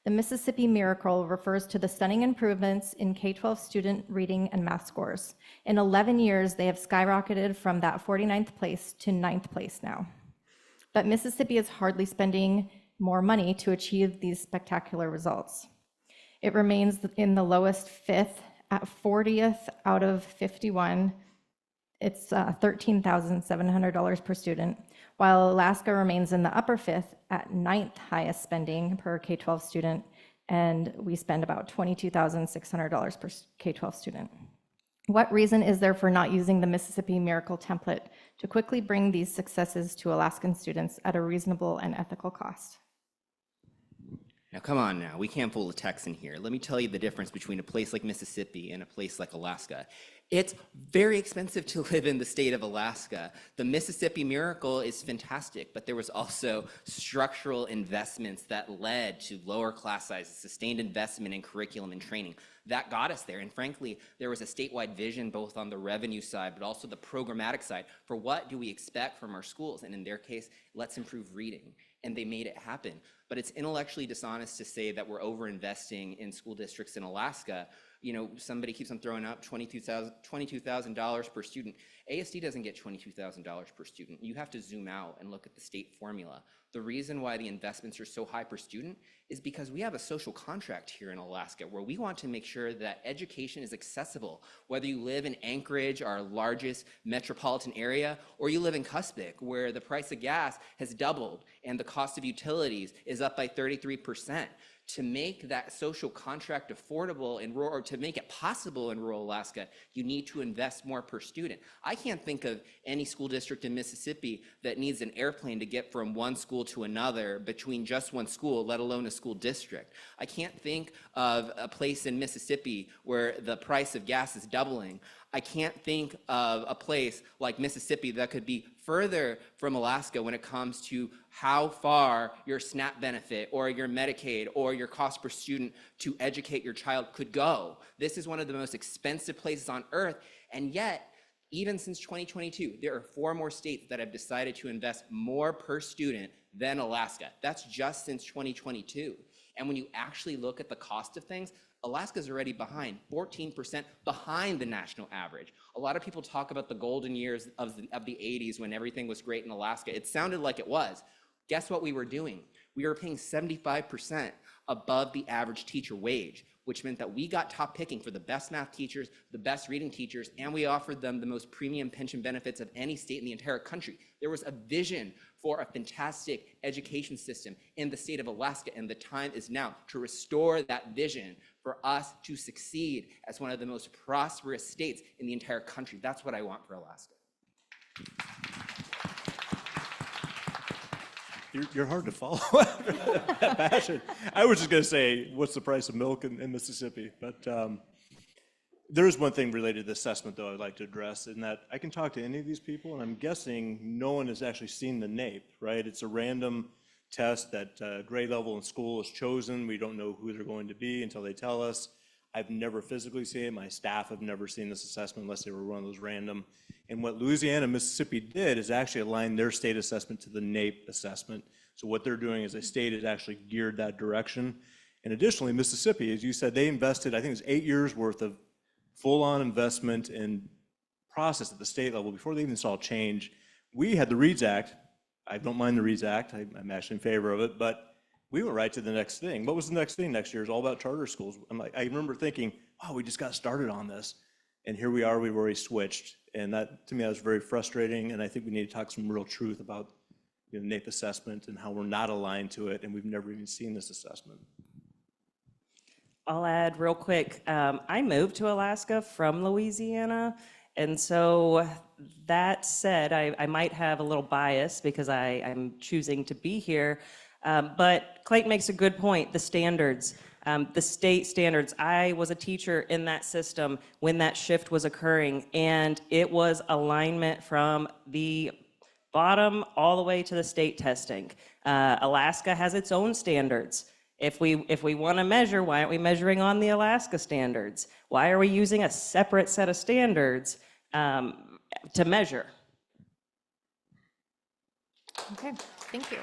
The Mississippi Miracle refers to the stunning improvements in K-12 student reading and math scores. In 11 years, they have skyrocketed from that 49th place to 9th place now. But Mississippi is hardly spending more money to achieve these spectacular results. It remains in the lowest fifth at 40th out of 51. It's $13,700 per student, while Alaska remains in the upper fifth at 9th highest spending per K-12 student, and we spend about $22,600 per K-12 student. What reason is there for not using the Mississippi Miracle template to quickly bring these successes to Alaskan students at a reasonable and ethical cost? Now, come on now, we can't fool the Texan here. Let me tell you the difference between a place like Mississippi and a place like Alaska. It's very expensive to live in the state of Alaska. The Mississippi Miracle is fantastic, but there was also structural investments that led to lower class sizes, sustained investment in curriculum and training. That got us there, and frankly, there was a statewide vision both on the revenue side, but also the programmatic side for what do we expect from our schools, and in their case, let's improve reading. And they made it happen. But it's intellectually dishonest to say that we're over-investing in school districts in Alaska. You know, somebody keeps on throwing up $22,000 per student. ASD doesn't get $22,000 per student. You have to zoom out and look at the state formula. The reason why the investments are so high per student is because we have a social contract here in Alaska where we want to make sure that education is accessible, whether you live in Anchorage, our largest metropolitan area, or you live in Cuspic, where the price of gas has doubled and the cost of utilities is up by 33%. To make that social contract affordable in rural, or to make it possible in rural Alaska, you need to invest more per student. I can't think of any school district in Mississippi that needs an airplane to get from one school to another between just one school, let alone a school district. I can't think of a place in Mississippi where the price of gas is doubling. I can't think of a place like Mississippi that could be further from Alaska when it comes to how far your SNAP benefit or your Medicaid or your cost per student to educate your child could go. This is one of the most expensive places on earth, and yet, even since 2022, there are 4 more states that have decided to invest more per student than Alaska. That's just since 2022. And when you actually look at the cost of things, Alaska's already behind, 14% behind the national average. A lot of people talk about the golden years of the 80s when everything was great in Alaska. It sounded like it was. Guess what we were doing? We were paying 75% above the average teacher wage, which meant that we got top picking for the best math teachers, the best reading teachers, and we offered them the most premium pension benefits of any state in the entire country. There was a vision for a fantastic education system in the state of Alaska, and the time is now to restore that vision for us to succeed as one of the most prosperous states in the entire country. That's what I want for Alaska. You're hard to follow after that passion. I was just going to say, what's the price of milk in Mississippi? But there is one thing related to the assessment, though, I'd like to address, in that I can talk to any of these people, and I'm guessing no one has actually seen the NAEP, right? It's a random test that grade level in school is chosen. We don't know who they're going to be until they tell us. I've never physically seen it. My staff have never seen this assessment unless they were one of those random. And what Louisiana and Mississippi did is actually align their state assessment to the NAEP assessment. So what they're doing is a state is actually geared that direction. And additionally, Mississippi, as you said, they invested, I think it was 8 years worth of full-on investment in process at the state level before they even saw change. We had the READS Act. I don't mind the READS Act. I'm actually in favor of it, but we went right to the next thing. What was the next thing next year? It's all about charter schools. I remember thinking, wow, we just got started on this. And here we are, we've already switched. And that, to me, that was very frustrating. And I think we need to talk some real truth about NAEP assessment and how we're not aligned to it. And we've never even seen this assessment. I'll add real quick. I moved to Alaska from Louisiana. And so that said, I might have a little bias because I'm choosing to be here. But Clayton makes a good point, the standards. The state standards. I was a teacher in that system when that shift was occurring, and it was alignment from the bottom all the way to the state testing. Alaska has its own standards. If we want to measure, why aren't we measuring on the Alaska standards? Why are we using a separate set of standards to measure? Okay, thank you.